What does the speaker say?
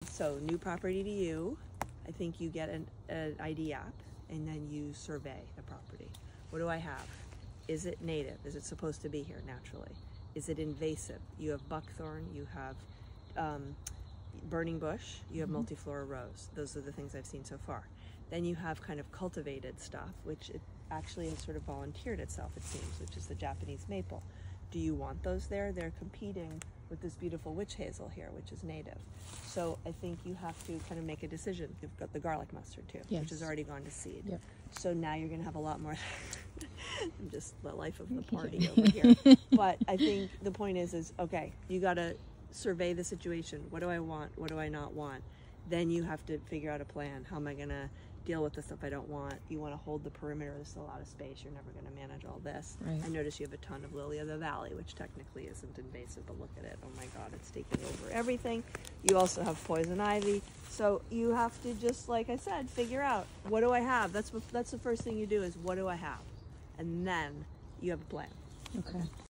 So new property to you, I think you get an ID app and then you survey the property. What do I have? Is it native? Is it supposed to be here naturally? Is it invasive? You have buckthorn, you have burning bush, you have multiflora rose. Those are the things I've seen so far. Then you have kind of cultivated stuff, which it actually has sort of volunteered itself, it seems, which is the Japanese maple. Do you want those there? They're competing with this beautiful witch hazel here, which is native. So I think you have to kind of make a decision. You've got the garlic mustard too, which has already gone to seed. Yep. So now you're going to have a lot more. I'm just the life of the party over here. But I think the point is okay, you got to survey the situation. What do I want? What do I not want? Then you have to figure out a plan. How am I going to deal with the stuff I don't want? You want to hold the perimeter. There's a lot of space. You're never going to manage all this. Right. I notice you have a ton of lily of the valley, which technically isn't invasive, but look at it. Oh my God, it's taking over everything. You also have poison ivy. So you have to just, like I said, figure out, what do I have? That's the first thing you do is, what do I have? And then you have a plan. Okay.